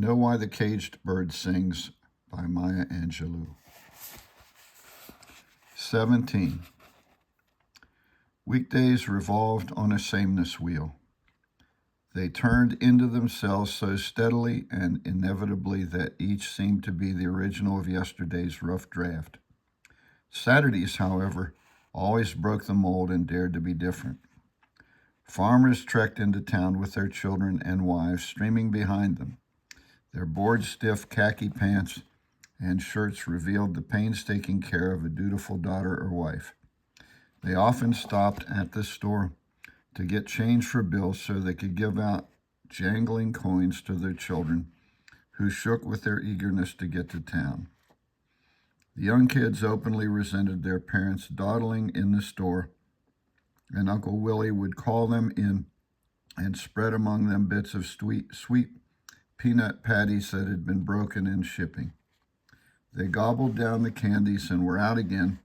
Know Why the Caged Bird Sings by Maya Angelou. 17. Weekdays revolved on a sameness wheel. They turned into themselves so steadily and inevitably that each seemed to be the original of yesterday's rough draft. Saturdays, however, always broke the mold and dared to be different. Farmers trekked into town with their children and wives streaming behind them. Their board-stiff khaki pants and shirts revealed the painstaking care of a dutiful daughter or wife. They often stopped at the store to get change for bills so they could give out jangling coins to their children, who shook with their eagerness to get to town. The young kids openly resented their parents dawdling in the store, and Uncle Willie would call them in and spread among them bits of sweet peanut patties that had been broken in shipping. They gobbled down the candies and were out again,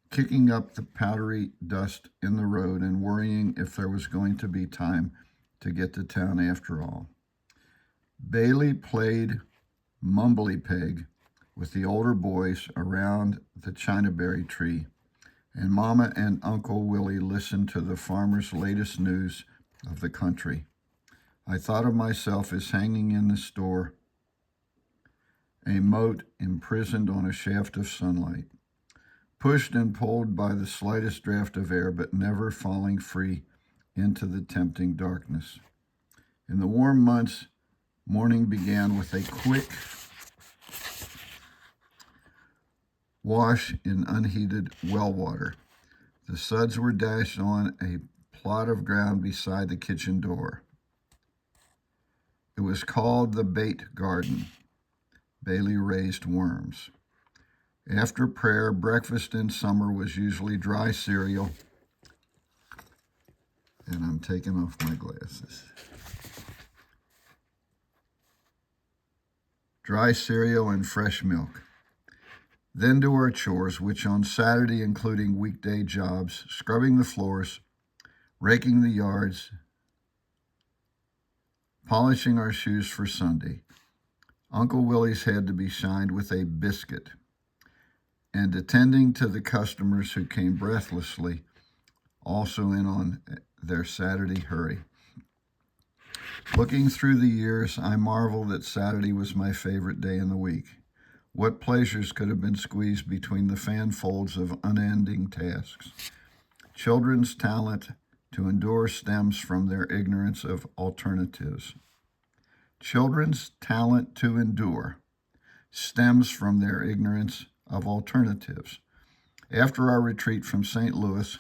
kicking up the powdery dust in the road and worrying if there was going to be time to get to town after all. Bailey played mumbly peg with the older boys around the chinaberry tree, and Mama and Uncle Willie listened to the farmer's latest news of the country. I thought of myself as hanging in the store, a mote imprisoned on a shaft of sunlight, pushed and pulled by the slightest draft of air, but never falling free into the tempting darkness. In the warm months, morning began with a quick wash in unheated well water. The suds were dashed on a plot of ground beside the kitchen door. It was called the bait garden. Bailey raised worms. After prayer, breakfast in summer was usually dry cereal, and I'm taking off my glasses. Dry cereal and fresh milk. Then to our chores, which on Saturday including weekday jobs, scrubbing the floors, raking the yards, polishing our shoes for Sunday. Uncle Willie's had to be shined with a biscuit, and attending to the customers who came breathlessly, also in on their Saturday hurry. Looking through the years, I marvel that Saturday was my favorite day in the week. What pleasures could have been squeezed between the fan folds of unending tasks? Children's talent to endure stems from their ignorance of alternatives. Children's talent to endure stems from their ignorance of alternatives. After our retreat from St. Louis,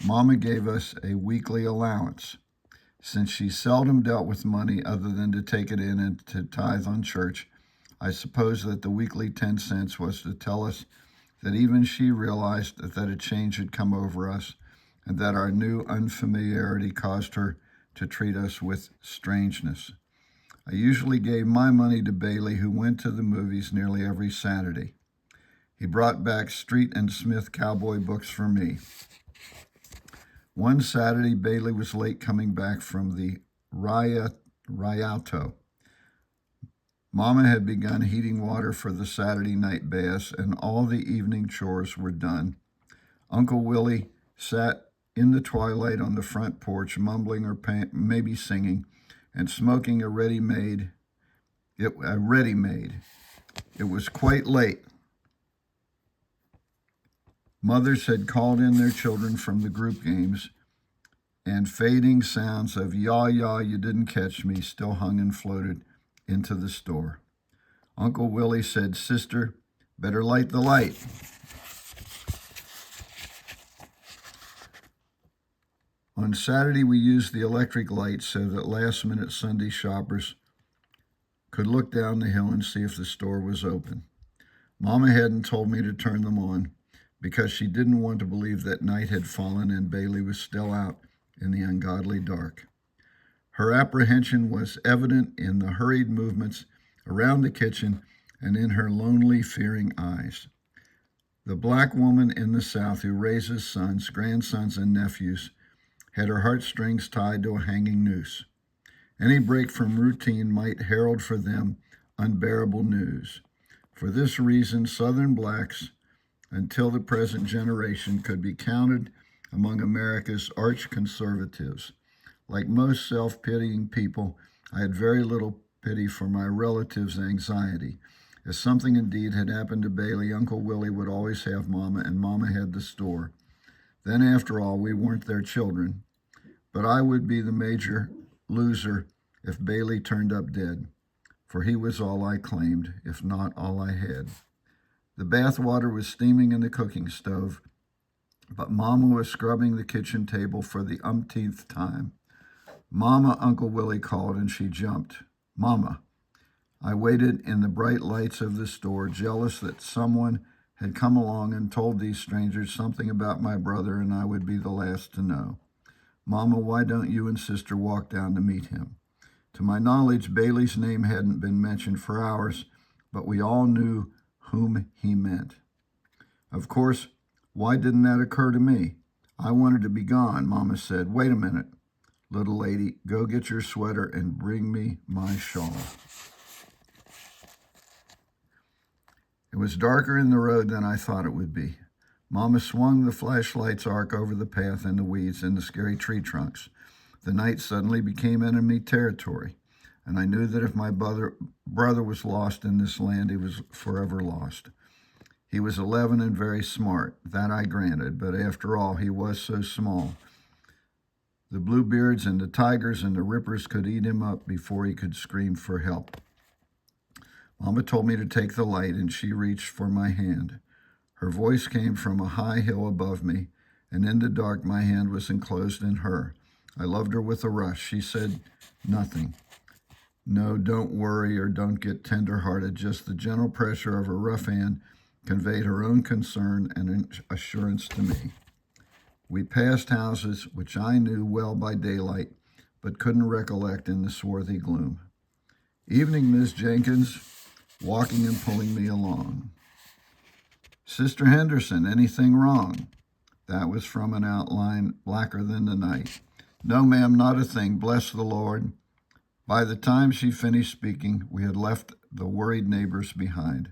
Mama gave us a weekly allowance. Since she seldom dealt with money other than to take it in and to tithe on church, I suppose that the weekly 10 cents was to tell us that even she realized that a change had come over us and that our new unfamiliarity caused her to treat us with strangeness. I usually gave my money to Bailey, who went to the movies nearly every Saturday. He brought back Street and Smith cowboy books for me. One Saturday, Bailey was late coming back from the Rialto. Mama had begun heating water for the Saturday night baths, and all the evening chores were done. Uncle Willie sat in the twilight on the front porch, mumbling or maybe singing, and smoking a ready-made. It was quite late. Mothers had called in their children from the group games, and fading sounds of "yaw, yaw, you didn't catch me" still hung and floated into the store. Uncle Willie said, "Sister, better light the light." On Saturday, we used the electric light so that last-minute Sunday shoppers could look down the hill and see if the store was open. Mama hadn't told me to turn them on because she didn't want to believe that night had fallen and Bailey was still out in the ungodly dark. Her apprehension was evident in the hurried movements around the kitchen and in her lonely, fearing eyes. The black woman in the South who raises sons, grandsons, and nephews had her heartstrings tied to a hanging noose. Any break from routine might herald for them unbearable news. For this reason, Southern blacks, until the present generation, could be counted among America's arch conservatives. Like most self pitying people, I had very little pity for my relatives' anxiety. If something indeed had happened to Bailey, Uncle Willie would always have Mama, and Mama had the store. Then, after all, we weren't their children. But I would be the major loser if Bailey turned up dead, for he was all I claimed, if not all I had. The bath water was steaming in the cooking stove, but Mama was scrubbing the kitchen table for the umpteenth time. Mama, Uncle Willie called, and she jumped. Mama. I waited in the bright lights of the store, jealous that someone had come along and told these strangers something about my brother, and I would be the last to know. Mama, why don't you and Sister walk down to meet him? To my knowledge, Bailey's name hadn't been mentioned for hours, but we all knew whom he meant. Of course, why didn't that occur to me? I wanted to be gone. Mama said, wait a minute, little lady, go get your sweater and bring me my shawl. It was darker in the road than I thought it would be. Mama swung the flashlight's arc over the path and the weeds and the scary tree trunks. The night suddenly became enemy territory, and I knew that if my brother was lost in this land, he was forever lost. He was 11 and very smart, that I granted, but after all, he was so small. The bluebeards and the tigers and the rippers could eat him up before he could scream for help. Mama told me to take the light, and she reached for my hand. Her voice came from a high hill above me, and in the dark my hand was enclosed in her. I loved her with a rush. She said nothing. No, don't worry or don't get tender-hearted. Just the gentle pressure of her rough hand conveyed her own concern and assurance to me. We passed houses which I knew well by daylight, but couldn't recollect in the swarthy gloom. Evening, Miss Jenkins, walking and pulling me along. Sister Henderson, anything wrong? That was from an outline blacker than the night. No, ma'am, not a thing, bless the Lord. By the time she finished speaking, we had left the worried neighbors behind.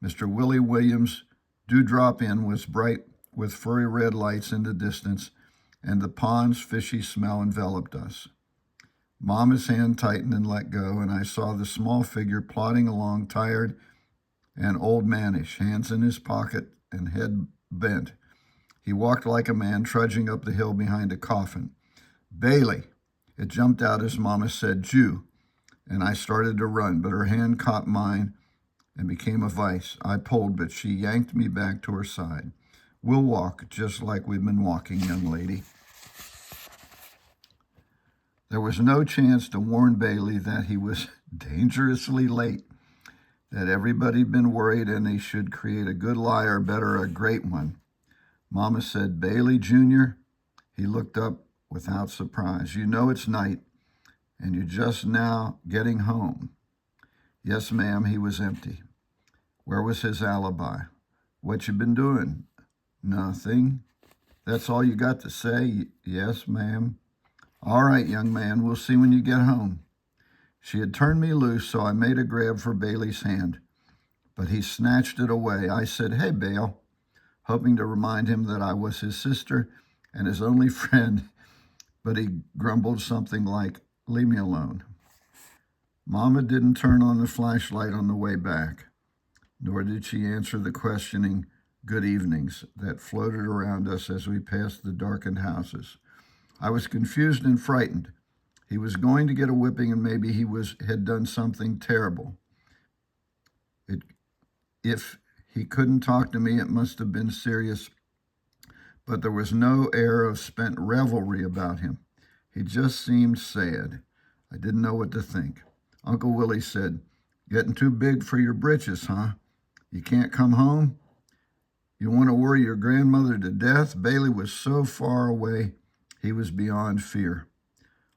Mr. Willie Williams' Dewdrop Inn was bright with furry red lights in the distance, and the pond's fishy smell enveloped us. Mama's hand tightened and let go, and I saw the small figure plodding along, tired and old mannish, hands in his pocket and head bent. He walked like a man trudging up the hill behind a coffin. Bailey! It jumped out as Mama said, Jew, and I started to run, but her hand caught mine and became a vice. I pulled, but she yanked me back to her side. We'll walk just like we've been walking, young lady. There was no chance to warn Bailey that he was dangerously late, that everybody'd been worried and he should create a good lie, or better, a great one. Mama said, Bailey, Jr.? He looked up without surprise. You know it's night, and you're just now getting home. Yes, ma'am, he was empty. Where was his alibi? What you been doing? Nothing. That's all you got to say? Yes, ma'am. All right, young man, we'll see when you get home. She had turned me loose, so I made a grab for Bailey's hand, but he snatched it away. I said, hey, Bale, hoping to remind him that I was his sister and his only friend, but he grumbled something like, leave me alone. Mama didn't turn on the flashlight on the way back, nor did she answer the questioning good evenings that floated around us as we passed the darkened houses. I was confused and frightened. He was going to get a whipping, and maybe he had done something terrible. If he couldn't talk to me, it must have been serious, but there was no air of spent revelry about him. He just seemed sad. I didn't know what to think. Uncle Willie said, getting too big for your britches, huh? You can't come home? You want to worry your grandmother to death? Bailey was so far away, he was beyond fear.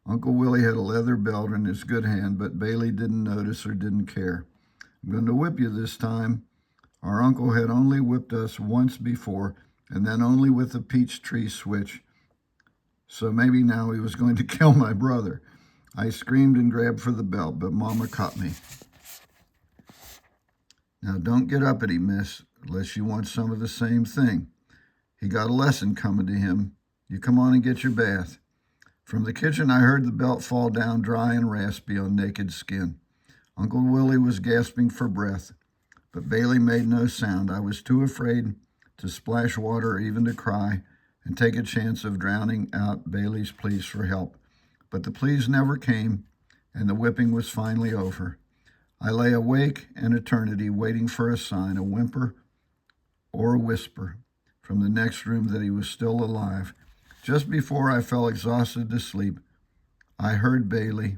Uncle Willie had a leather belt in his good hand, but Bailey didn't notice or didn't care. I'm going to whip you this time. Our uncle had only whipped us once before, and then only with a peach tree switch. So maybe now he was going to kill my brother. I screamed and grabbed for the belt, but Mama caught me. Now don't get uppity, miss, unless you want some of the same thing. He got a lesson coming to him. You come on and get your bath. From the kitchen I heard the belt fall down dry and raspy on naked skin. Uncle Willie was gasping for breath, but Bailey made no sound. I was too afraid to splash water or even to cry and take a chance of drowning out Bailey's pleas for help. But the pleas never came, and the whipping was finally over. I lay awake an eternity waiting for a sign, a whimper or a whisper from the next room that he was still alive. Just before I fell exhausted to sleep, I heard Bailey,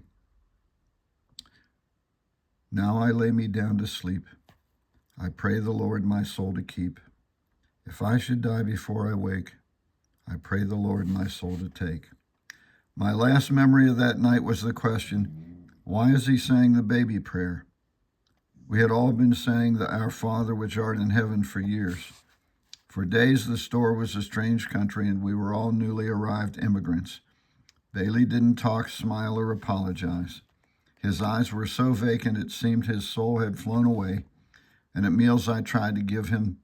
"Now I lay me down to sleep. I pray the Lord my soul to keep. If I should die before I wake, I pray the Lord my soul to take." My last memory of that night was the question, why is he saying the baby prayer? We had all been saying the Our Father which art in heaven for years. For days the store was a strange country, and we were all newly arrived immigrants. Bailey didn't talk, smile, or apologize. His eyes were so vacant it seemed his soul had flown away, and at meals I tried to give him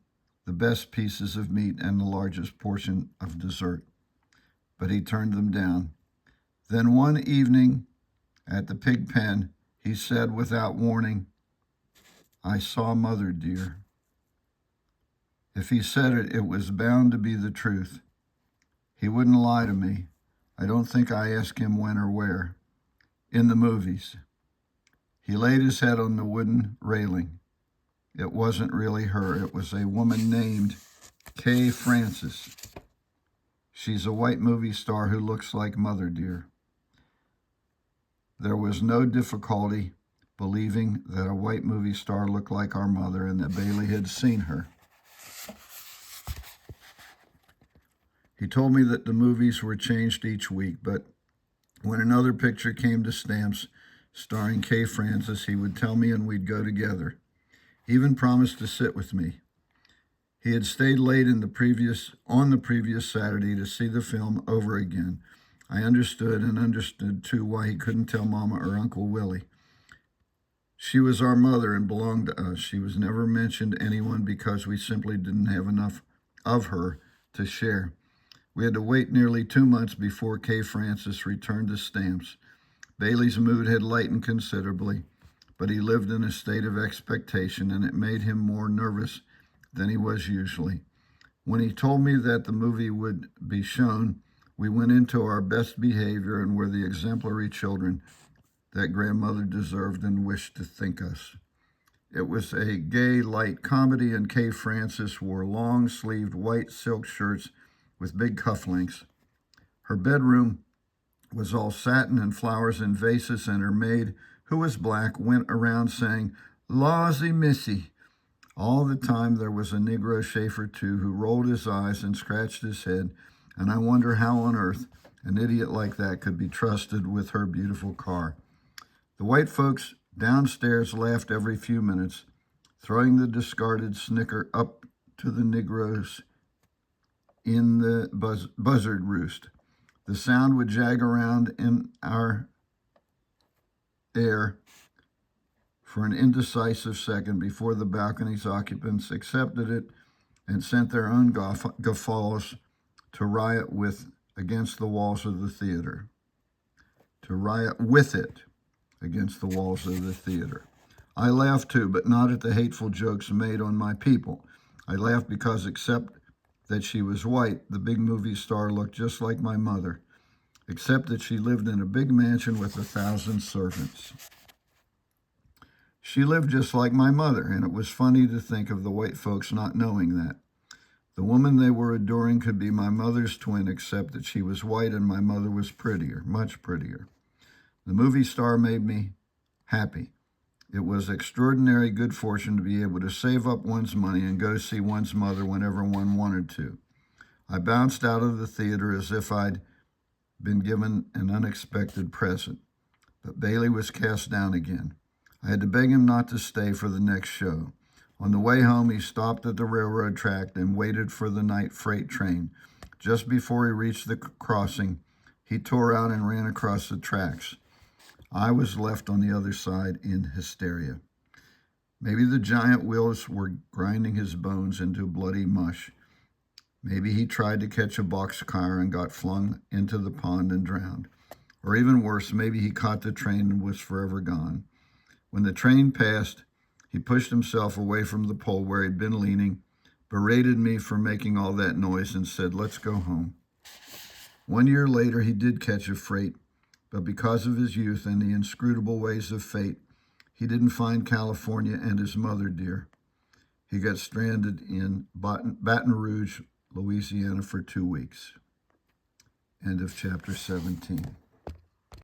the best pieces of meat and the largest portion of dessert, but he turned them down. Then one evening at the pig pen, he said without warning, "I saw Mother, dear." If he said it, it was bound to be the truth. He wouldn't lie to me. I don't think I asked him when or where. In the movies. He laid his head on the wooden railing. It wasn't really her. It was a woman named Kay Francis. She's a white movie star who looks like Mother, dear. There was no difficulty believing that a white movie star looked like our mother and that Bailey had seen her. He told me that the movies were changed each week, but when another picture came to stamps starring Kay Francis, he would tell me and we'd go together. He even promised to sit with me. He had stayed late on the previous Saturday to see the film over again. I understood too why he couldn't tell Mama or Uncle Willie. She was our mother and belonged to us. She was never mentioned to anyone because we simply didn't have enough of her to share. We had to wait nearly 2 months before Kay Francis returned the stamps. Bailey's mood had lightened considerably, but he lived in a state of expectation, and it made him more nervous than he was usually. When he told me that the movie would be shown, we went into our best behavior and were the exemplary children that grandmother deserved and wished to think us. It was a gay, light comedy, and Kay Francis wore long-sleeved white silk shirts with big cufflinks. Her bedroom was all satin and flowers and vases, and her maid, who was black, went around saying, "Lawsy, missy." All the time there was a Negro chauffeur, too, who rolled his eyes and scratched his head, and I wonder how on earth an idiot like that could be trusted with her beautiful car. The white folks downstairs laughed every few minutes, throwing the discarded snicker up to the Negroes in the buzzard roost. The sound would jag around in our air for an indecisive second before the balcony's occupants accepted it and sent their own guffaws to riot with against the walls of the theater. To riot with it against the walls of the theater. I laughed too, but not at the hateful jokes made on my people. I laughed because, except that she was white, the big movie star looked just like my mother, except that she lived in a big mansion with 1,000 servants. She lived just like my mother, and it was funny to think of the white folks not knowing that. The woman they were adoring could be my mother's twin, except that she was white and my mother was prettier, much prettier. The movie star made me happy. It was extraordinary good fortune to be able to save up one's money and go see one's mother whenever one wanted to. I bounced out of the theater as if I'd been given an unexpected present, but Bailey was cast down again. I had to beg him not to stay for the next show. On the way home, he stopped at the railroad track and waited for the night freight train. Just before he reached the crossing, he tore out and ran across the tracks. I was left on the other side in hysteria. Maybe the giant wheels were grinding his bones into bloody mush. Maybe he tried to catch a boxcar and got flung into the pond and drowned. Or even worse, maybe he caught the train and was forever gone. When the train passed, he pushed himself away from the pole where he'd been leaning, berated me for making all that noise, and said, "Let's go home." 1 year later, he did catch a freight, but because of his youth and the inscrutable ways of fate, he didn't find California and his mother dear. He got stranded in Baton Rouge, Louisiana for 2 weeks. End of chapter 17.